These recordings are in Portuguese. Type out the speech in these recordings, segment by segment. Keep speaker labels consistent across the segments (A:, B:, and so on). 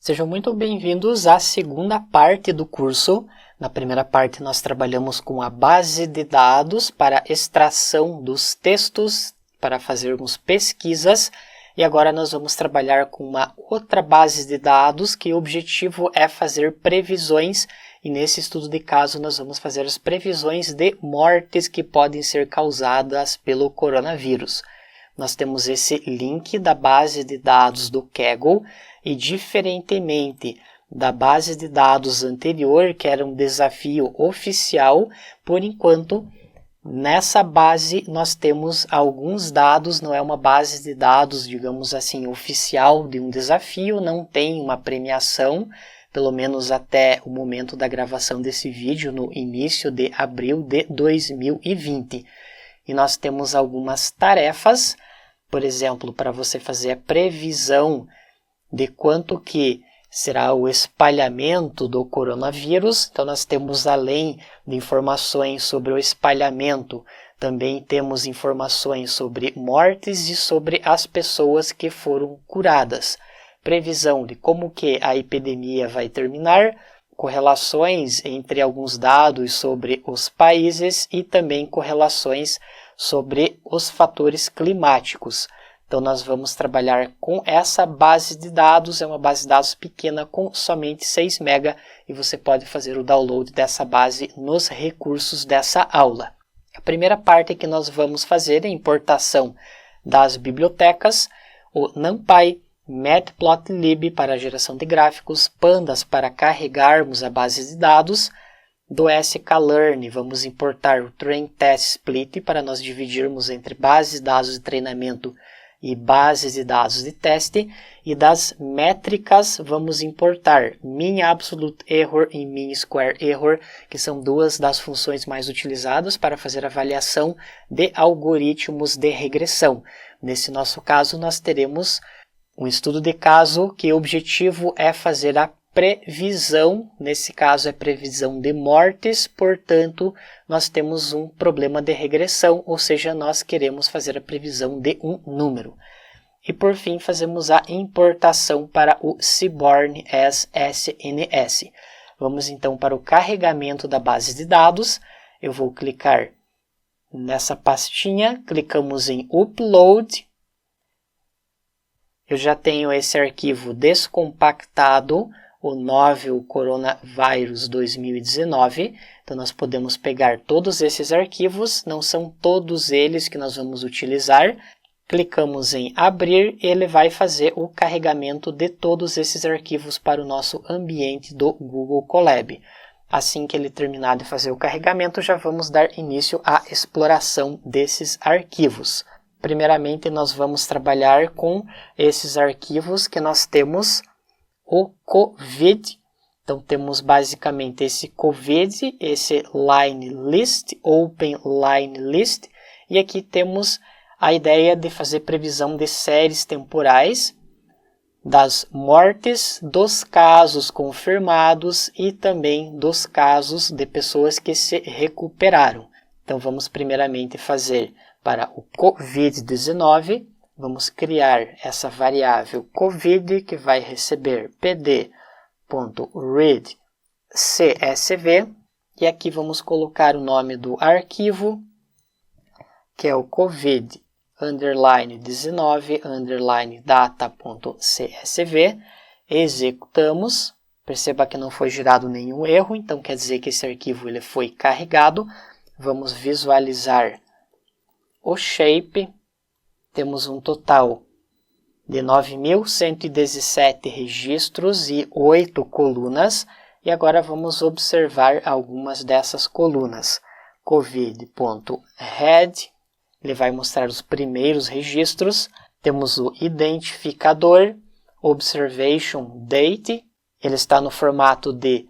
A: Sejam muito bem-vindos à segunda parte do curso. Na primeira parte nós trabalhamos com a base de dados para extração dos textos, para fazermos pesquisas, e agora nós vamos trabalhar com uma outra base de dados que o objetivo é fazer previsões, e nesse estudo de caso nós vamos fazer as previsões de mortes que podem ser causadas pelo coronavírus. Nós temos esse link da base de dados do Kaggle e, diferentemente da base de dados anterior, que era um desafio oficial, por enquanto, nessa base nós temos alguns dados, não é uma base de dados, digamos assim, oficial de um desafio, não tem uma premiação, pelo menos até o momento da gravação desse vídeo, no início de abril de 2020. E nós temos algumas tarefas, por exemplo, para você fazer a previsão de quanto que será o espalhamento do coronavírus. Então, nós temos, além de informações sobre o espalhamento, também temos informações sobre mortes e sobre as pessoas que foram curadas. Previsão de como que a epidemia vai terminar, correlações entre alguns dados sobre os países e também correlações sobre os fatores climáticos. Então, nós vamos trabalhar com essa base de dados, é uma base de dados pequena com somente 6 MB e você pode fazer o download dessa base nos recursos dessa aula. A primeira parte que nós vamos fazer é a importação das bibliotecas, o NumPy, Matplotlib para a geração de gráficos, Pandas para carregarmos a base de dados. Do sklearn, vamos importar o Train Test Split para nós dividirmos entre bases de dados de treinamento e bases de dados de teste. E das métricas, vamos importar Mean Absolute Error e Mean Square Error, que são duas das funções mais utilizadas para fazer avaliação de algoritmos de regressão. Nesse nosso caso, nós teremos um estudo de caso que o objetivo é fazer a previsão, nesse caso é previsão de mortes, portanto, nós temos um problema de regressão, ou seja, nós queremos fazer a previsão de um número. E por fim, fazemos a importação para o Seaborn as SNS. Vamos então para o carregamento da base de dados. Eu vou clicar nessa pastinha, clicamos em Upload. Eu já tenho esse arquivo descompactado, o Novel Coronavirus 2019. Então, nós podemos pegar todos esses arquivos, não são todos eles que nós vamos utilizar. Clicamos em Abrir e ele vai fazer o carregamento de todos esses arquivos para o nosso ambiente do Google Colab. Assim que ele terminar de fazer o carregamento, já vamos dar início à exploração desses arquivos. Primeiramente, nós vamos trabalhar com esses arquivos que nós temos o COVID. Então, temos basicamente esse COVID, esse line list, open line list, e aqui temos a ideia de fazer previsão de séries temporais, das mortes, dos casos confirmados e também dos casos de pessoas que se recuperaram. Então, vamos primeiramente fazer para o COVID-19, vamos criar essa variável COVID que vai receber pd.readcsv e aqui vamos colocar o nome do arquivo, que é o covid-19-data.csv. Executamos. Perceba que não foi gerado nenhum erro, então quer dizer que esse arquivo ele foi carregado. Vamos visualizar o shape. Temos um total de 9.117 registros e 8 colunas. E agora vamos observar algumas dessas colunas. Covid.head, ele vai mostrar os primeiros registros. Temos o identificador, observation date, ele está no formato de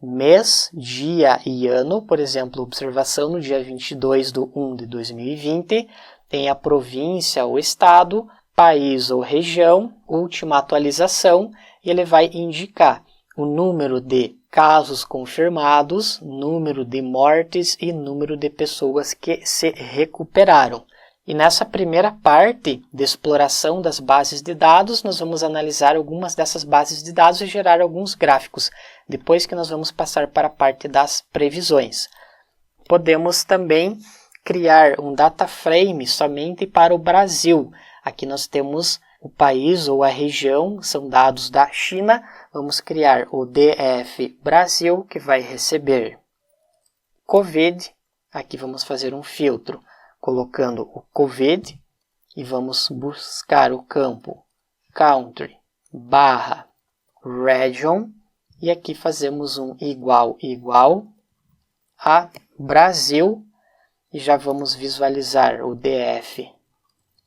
A: mês, dia e ano. Por exemplo, observação no dia 22/1/2020. Tem a província ou estado, país ou região, última atualização, e ele vai indicar o número de casos confirmados, número de mortes e número de pessoas que se recuperaram. E nessa primeira parte de exploração das bases de dados, nós vamos analisar algumas dessas bases de dados e gerar alguns gráficos, depois que nós vamos passar para a parte das previsões. Podemos também criar um data frame somente para o Brasil. Aqui nós temos o país ou a região, são dados da China. Vamos criar o DF Brasil, que vai receber COVID. Aqui vamos fazer um filtro, colocando o COVID, e vamos buscar o campo Country / Region, e aqui fazemos um igual a Brasil, e já vamos visualizar o DF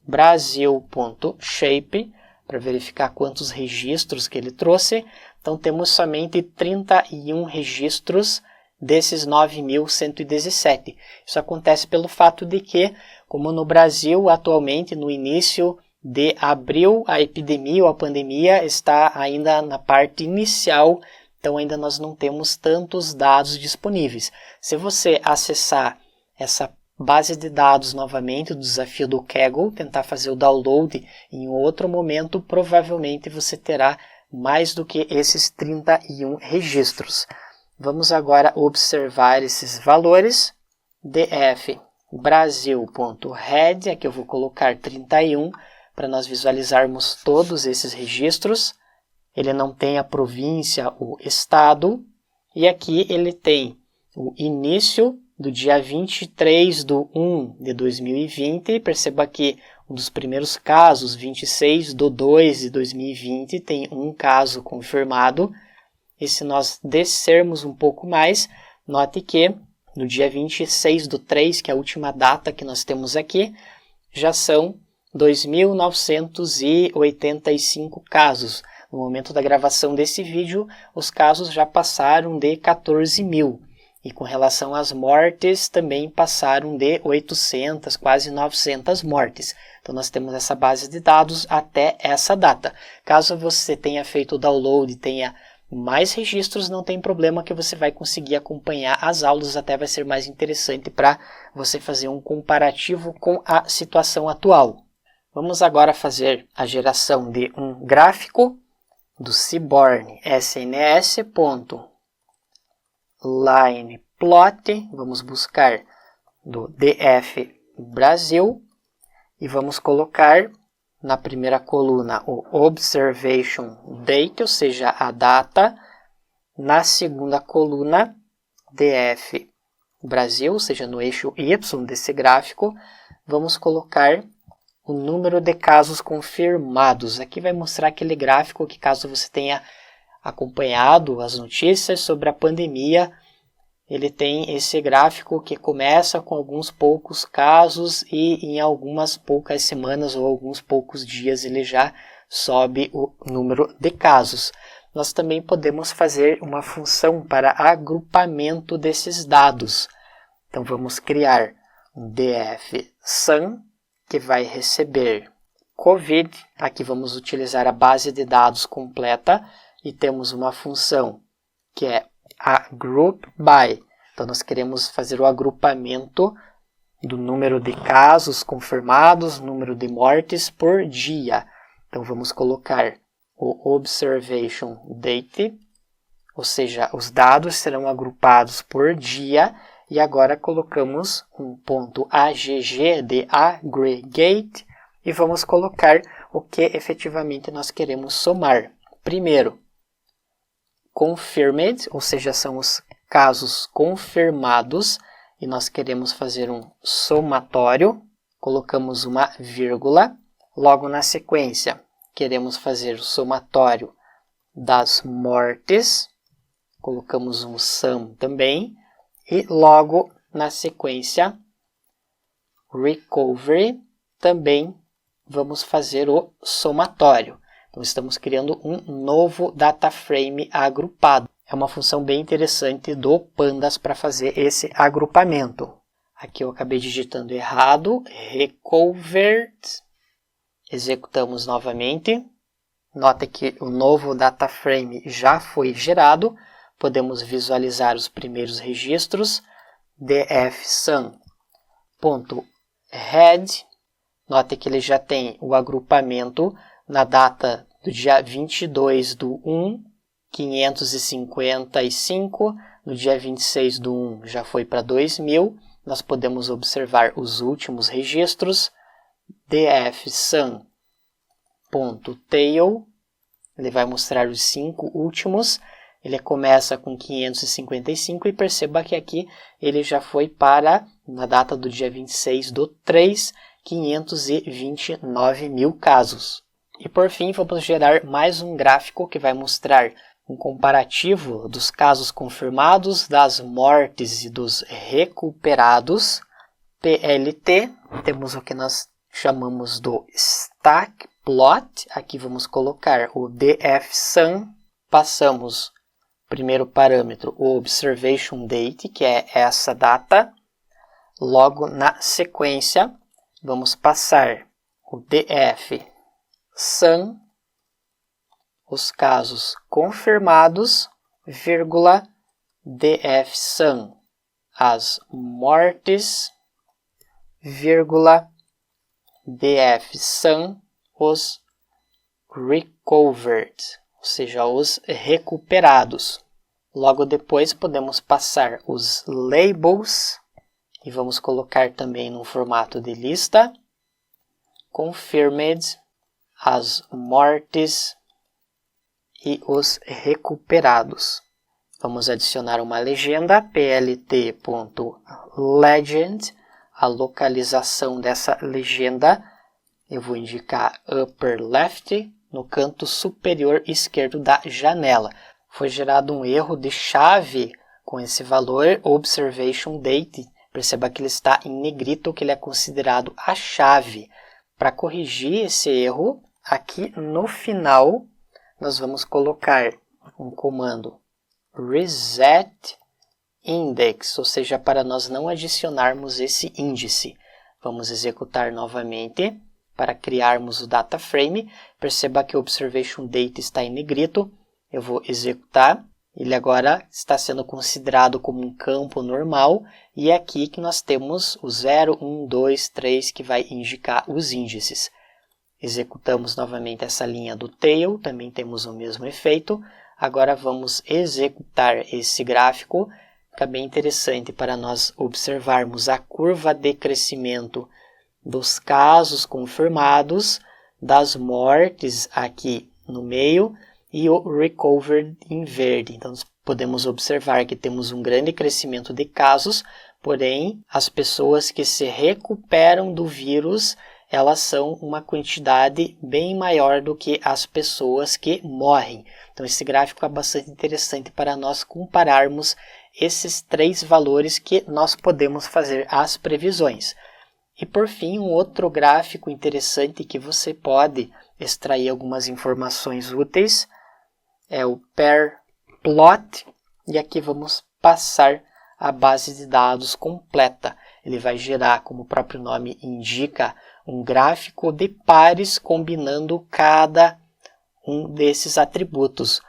A: Brasil.shape, para verificar quantos registros que ele trouxe. Então temos somente 31 registros desses 9.117. Isso acontece pelo fato de que, como no Brasil atualmente, no início de abril, a epidemia ou a pandemia está ainda na parte inicial, então ainda nós não temos tantos dados disponíveis. Se você acessar essa base de dados novamente, do desafio do Kaggle, tentar fazer o download em outro momento, provavelmente você terá mais do que esses 31 registros. Vamos agora observar esses valores. DF Brasil.head, aqui eu vou colocar 31 para nós visualizarmos todos esses registros. Ele não tem a província, o estado, e aqui ele tem o início do dia 23/1/2020. Perceba que um dos primeiros casos, 26/2/2020, tem um caso confirmado. E se nós descermos um pouco mais, note que no dia 26/3, que é a última data que nós temos aqui, já são 2.985 casos. No momento da gravação desse vídeo, os casos já passaram de 14.000. E com relação às mortes, também passaram de 800, quase 900 mortes. Então nós temos essa base de dados até essa data. Caso você tenha feito o download e tenha mais registros, não tem problema, que você vai conseguir acompanhar as aulas, até vai ser mais interessante para você fazer um comparativo com a situação atual. Vamos agora fazer a geração de um gráfico do Seaborn SNS.lineplot. Vamos buscar do DF Brasil e vamos colocar na primeira coluna o Observation Date, ou seja, a data. Na segunda coluna, DF Brasil, ou seja, no eixo Y desse gráfico, vamos colocar o número de casos confirmados. Aqui vai mostrar aquele gráfico que, caso você tenha acompanhado as notícias sobre a pandemia, ele tem esse gráfico que começa com alguns poucos casos e em algumas poucas semanas ou alguns poucos dias ele já sobe o número de casos. Nós também podemos fazer uma função para agrupamento desses dados. Então vamos criar um DF Sun, que vai receber COVID. Aqui vamos utilizar a base de dados completa e temos uma função que é a group by. Então nós queremos fazer o agrupamento do número de casos confirmados, número de mortes por dia. Então vamos colocar o observation date, ou seja, os dados serão agrupados por dia, e agora colocamos um ponto AGG de aggregate e vamos colocar o que efetivamente nós queremos somar. Primeiro, confirmed, ou seja, são os casos confirmados, e nós queremos fazer um somatório, colocamos uma vírgula. Logo na sequência, queremos fazer o somatório das mortes, colocamos um sum também, e logo na sequência, recovery, também vamos fazer o somatório. Então estamos criando um novo data frame agrupado. É uma função bem interessante do Pandas para fazer esse agrupamento. Aqui eu acabei digitando errado, recovered. Executamos novamente. Nota que o novo data frame já foi gerado. Podemos visualizar os primeiros registros. dfSum.head, Note que ele já tem o agrupamento na data do dia 22/1, 555, no dia 26/1 já foi para 2000, nós podemos observar os últimos registros, dfsum.tail, ele vai mostrar os 5 últimos, ele começa com 555 e perceba que aqui ele já foi para, na data do dia 26/3, 529 mil casos. E por fim, vamos gerar mais um gráfico que vai mostrar um comparativo dos casos confirmados, das mortes e dos recuperados. PLT, temos o que nós chamamos do stack plot. Aqui vamos colocar o dfsum, passamos primeiro parâmetro, o observation date, que é essa data. Logo na sequência, vamos passar o dfsum, os casos confirmados, vírgula, dfsum, as mortes, vírgula, dfsum, os recovered, ou seja, os recuperados. Logo depois podemos passar os labels e vamos colocar também no formato de lista, confirmed, as mortes e os recuperados. Vamos adicionar uma legenda, plt.legend, a localização dessa legenda, eu vou indicar upper left, no canto superior esquerdo da janela. Foi gerado um erro de chave com esse valor observation date. Perceba que ele está em negrito, que ele é considerado a chave. Para corrigir esse erro, aqui no final, nós vamos colocar um comando reset index, ou seja, para nós não adicionarmos esse índice. Vamos executar novamente para criarmos o data frame. Perceba que o observation date está em negrito. Eu vou executar. Ele agora está sendo considerado como um campo normal. E é aqui que nós temos o 0, 1, 2, 3, que vai indicar os índices. Executamos novamente essa linha do tail, também temos o mesmo efeito. Agora vamos executar esse gráfico. Fica bem interessante para nós observarmos a curva de crescimento dos casos confirmados, das mortes aqui no meio e o recovered em verde. Então, nós podemos observar que temos um grande crescimento de casos, porém, as pessoas que se recuperam do vírus, elas são uma quantidade bem maior do que as pessoas que morrem. Então, esse gráfico é bastante interessante para nós compararmos esses 3 valores que nós podemos fazer as previsões. E por fim, um outro gráfico interessante que você pode extrair algumas informações úteis é o pair plot, e aqui vamos passar a base de dados completa. Ele vai gerar, como o próprio nome indica, um gráfico de pares combinando cada um desses atributos.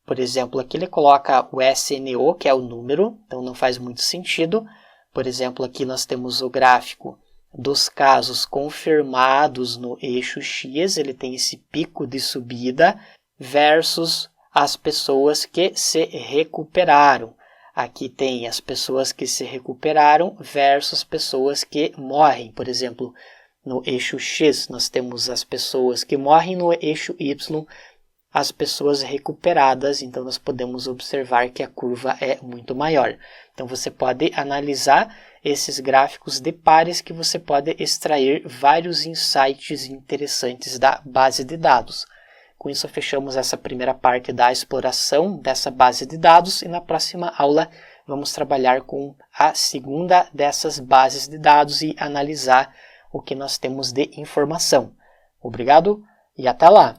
A: Por exemplo, aqui ele coloca o SNO, que é o número, então não faz muito sentido. Por exemplo, aqui nós temos o gráfico dos casos confirmados no eixo X, ele tem esse pico de subida, versus as pessoas que se recuperaram. Aqui tem as pessoas que se recuperaram versus pessoas que morrem. Por exemplo, no eixo X nós temos as pessoas que morrem, no eixo Y as pessoas recuperadas. Então nós podemos observar que a curva é muito maior. Então você pode analisar esses gráficos de pares que você pode extrair vários insights interessantes da base de dados. Com isso fechamos essa primeira parte da exploração dessa base de dados e na próxima aula vamos trabalhar com a segunda dessas bases de dados e analisar o que nós temos de informação. Obrigado e até lá!